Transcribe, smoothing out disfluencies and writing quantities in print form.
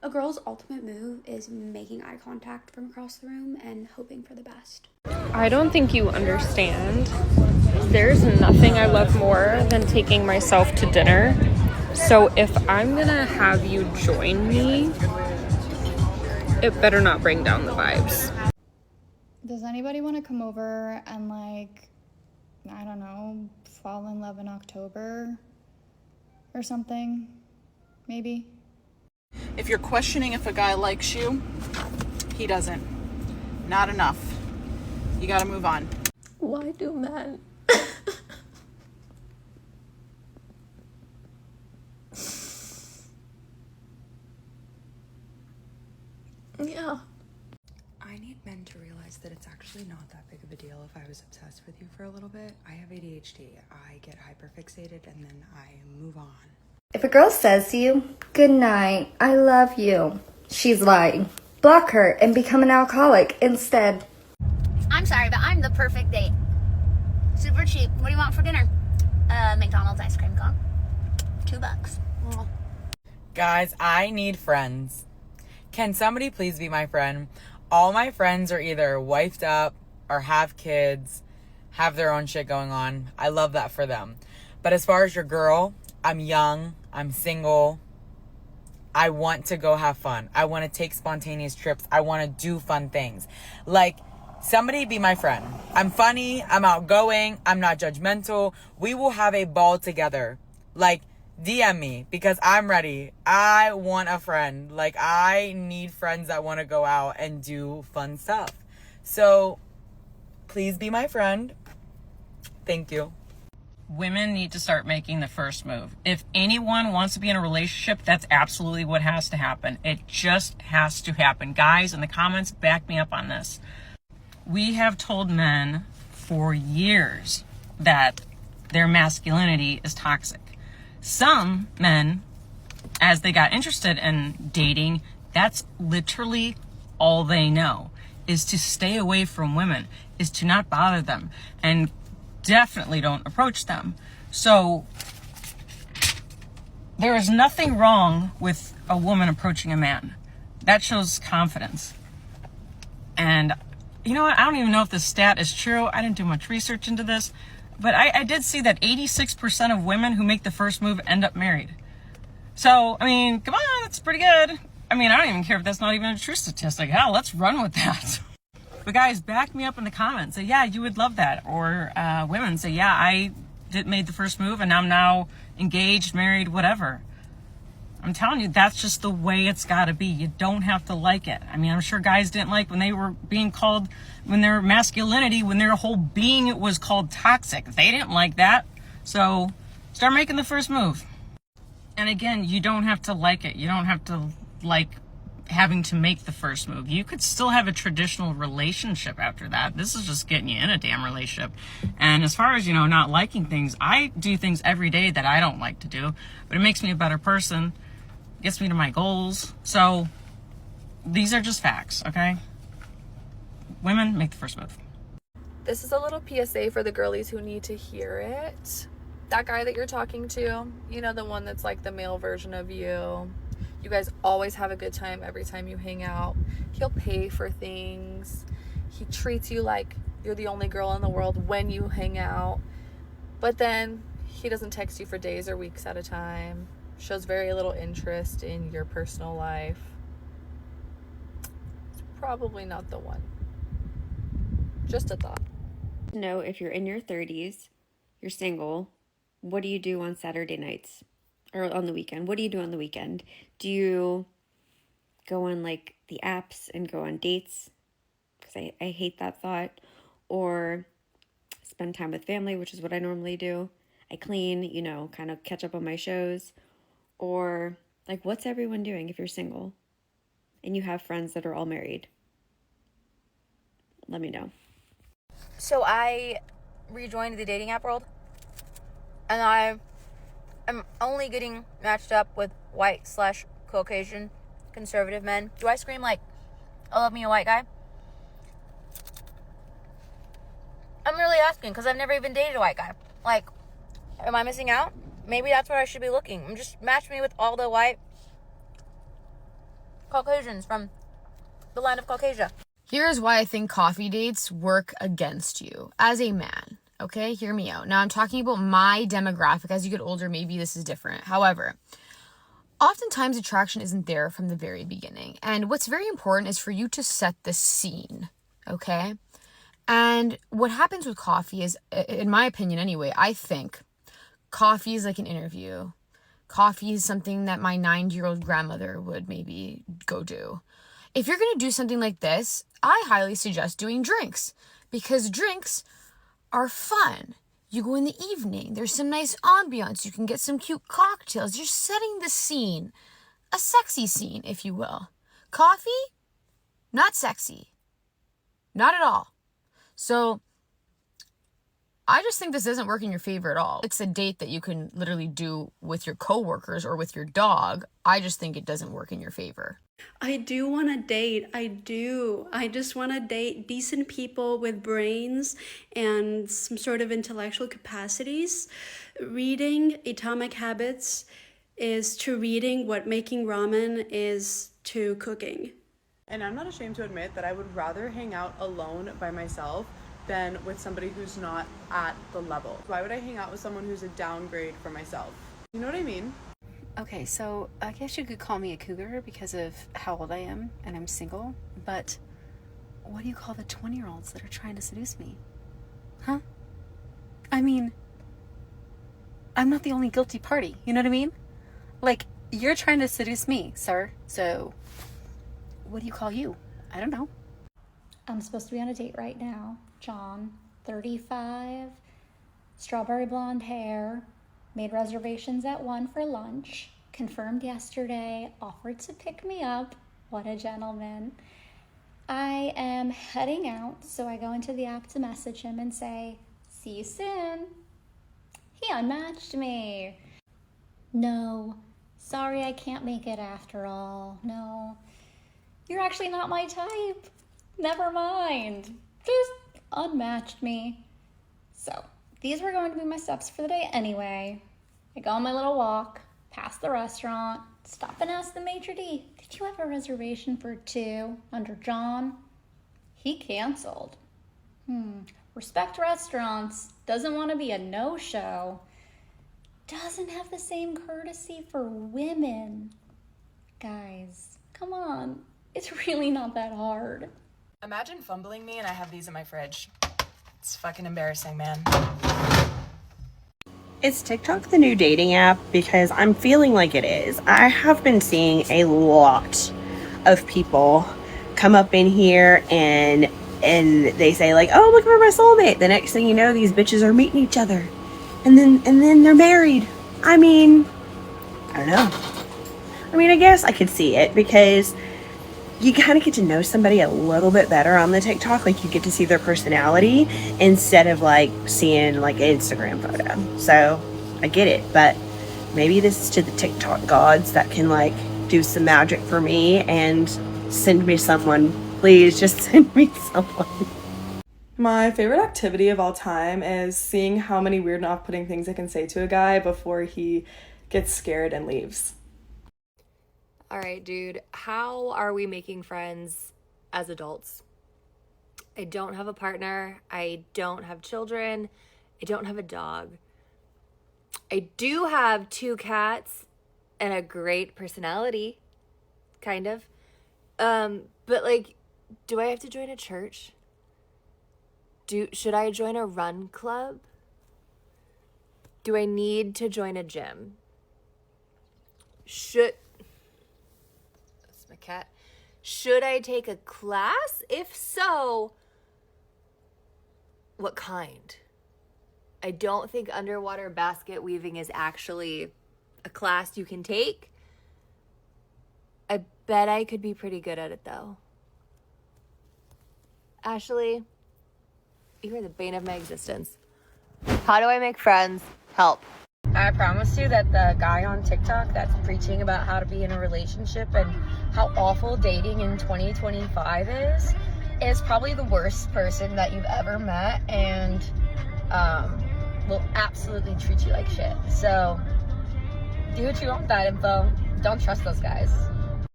A girl's ultimate move is making eye contact from across the room and hoping for the best. I don't think you understand. There's nothing I love more than taking myself to dinner. So if I'm gonna have you join me, it better not bring down the vibes. Does anybody want to come over and, like, I don't know, fall in love in October or something? Maybe? If you're questioning if a guy likes you, he doesn't. Not enough. You gotta move on. Why do men? Yeah. I need men to realize that it's actually not that big of a deal if I was obsessed with you for a little bit. I have ADHD. I get hyperfixated and then I move on. If a girl says to you, "Good night, I love you," she's lying. Block her and become an alcoholic instead. I'm sorry, but I'm the perfect date. Super cheap. What do you want for dinner? McDonald's ice cream cone. $2. Oh. Guys, I need friends. Can somebody please be my friend? All my friends are either wifed up or have kids, have their own shit going on. I love that for them. But as far as your girl, I'm young, I'm single. I want to go have fun. I want to take spontaneous trips. I want to do fun things. Like, somebody be my friend. I'm funny, I'm outgoing, I'm not judgmental. We will have a ball together. Like, DM me because I'm ready. I want a friend. Like, I need friends that want to go out and do fun stuff. So, please be my friend. Thank you. Women need to start making the first move. If anyone wants to be in a relationship, that's absolutely what has to happen. It just has to happen. Guys, in the comments, back me up on this. We have told men for years that their masculinity is toxic. Some men, as they got interested in dating, that's literally all they know, is to stay away from women, is to not bother them, and definitely don't approach them. So there is nothing wrong with a woman approaching a man. That shows confidence. And you know what? I don't even know if this stat is true. I didn't do much research into this. But I did see that 86% of women who make the first move end up married. So, I mean, come on, that's pretty good. I mean, I don't even care if that's not even a true statistic. Hell, let's run with that. But guys, back me up in the comments. Say, yeah, you would love that. Or women say, yeah, I made the first move and I'm now engaged, married, whatever. I'm telling you, that's just the way it's got to be. You don't have to like it. I mean, I'm sure guys didn't like when they were being called, when their masculinity, when their whole being was called toxic. They didn't like that. So start making the first move. And again, you don't have to like it. You don't have to like having to make the first move. You could still have a traditional relationship after that. This is just getting you in a damn relationship. And as far as, not liking things, I do things every day that I don't like to do, but it makes me a better person. Gets me to my goals. So these are just facts, okay? Women, make the first move. This is a little PSA for the girlies who need to hear it. That guy that you're talking to, the one that's like the male version of you. You guys always have a good time every time you hang out. He'll pay for things. He treats you like you're the only girl in the world when you hang out. But then he doesn't text you for days or weeks at a time. Shows very little interest in your personal life. It's probably not the one. Just a thought. Know if you're in your 30s, you're single, what do you do on Saturday nights or on the weekend? What do you do on the weekend? Do you go on like the apps and go on dates? Because I hate that thought. Or spend time with family, which is what I normally do. I clean, kind of catch up on my shows. Or like, what's everyone doing if you're single and you have friends that are all married? Let me know. So I rejoined the dating app world, and I am only getting matched up with white/Caucasian conservative men. Do I scream like, I love me a white guy? I'm really asking because I've never even dated a white guy. Like, am I missing out? Maybe that's where I should be looking. Just match me with all the white Caucasians from the land of Caucasia. Here's why I think coffee dates work against you as a man. Okay, hear me out. Now I'm talking about my demographic. As you get older, maybe this is different. However, oftentimes attraction isn't there from the very beginning. And what's very important is for you to set the scene. Okay? And what happens with coffee is, in my opinion anyway, I think coffee is like an interview. Coffee is something that my 90-year-old grandmother would maybe go do. If you're going to do something like this, I highly suggest doing drinks, because drinks are fun. You go in the evening, there's some nice ambiance, you can get some cute cocktails, you're setting the scene, a sexy scene, if you will. Coffee, not sexy, not at all. So I just think this doesn't work in your favor at all. It's a date that you can literally do with your coworkers or with your dog. I just think it doesn't work in your favor. I do want to date. I do. I just want to date decent people with brains and some sort of intellectual capacities. Reading Atomic Habits is to reading what making ramen is to cooking. And I'm not ashamed to admit that I would rather hang out alone by myself than with somebody who's not at the level. Why would I hang out with someone who's a downgrade for myself? You know what I mean? Okay, so I guess you could call me a cougar because of how old I am and I'm single, but what do you call the 20-year-olds that are trying to seduce me? Huh? I mean, I'm not the only guilty party, you know what I mean? Like, you're trying to seduce me, sir, so what do you call you? I don't know. I'm supposed to be on a date right now. John, 35, strawberry blonde hair, made reservations at 1 for lunch, confirmed yesterday, offered to pick me up. What a gentleman. I am heading out, so I go into the app to message him and say, see you soon. He unmatched me. No, sorry I can't make it after all. No, you're actually not my type. Never mind. Just unmatched me. So, these were going to be my steps for the day anyway. I go on my little walk, past the restaurant, stop and ask the maitre d', did you have a reservation for 2 under John? He canceled. Respect restaurants, doesn't want to be a no-show, doesn't have the same courtesy for women. Guys, come on, it's really not that hard. Imagine fumbling me and I have these in my fridge. It's fucking embarrassing, man. Is TikTok the new dating app? Because I'm feeling like it is. I have been seeing a lot of people come up in here and they say like, oh, look for my soulmate. The next thing you know, these bitches are meeting each other. And then they're married. I mean, I don't know. I mean, I guess I could see it because you kind of get to know somebody a little bit better on the TikTok. Like, you get to see their personality instead of like seeing like an Instagram photo. So I get it, but maybe this is to the TikTok gods that can like do some magic for me and send me someone. Please just send me someone. My favorite activity of all time is seeing how many weird and off-putting things I can say to a guy before he gets scared and leaves. All right, dude, how are we making friends as adults? I don't have a partner. I don't have children. I don't have a dog. I do have 2 cats and a great personality, kind of. But like, do I have to join a church? Should I join a run club? Do I need to join a gym? That's my cat. Should I take a class? If so, what kind? I don't think underwater basket weaving is actually a class you can take. I bet I could be pretty good at it though. Ashley, you are the bane of my existence. How do I make friends? Help. I promise you that the guy on TikTok that's preaching about how to be in a relationship and how awful dating in 2025 is probably the worst person that you've ever met, and will absolutely treat you like shit. So do what you want with that info. Don't trust those guys.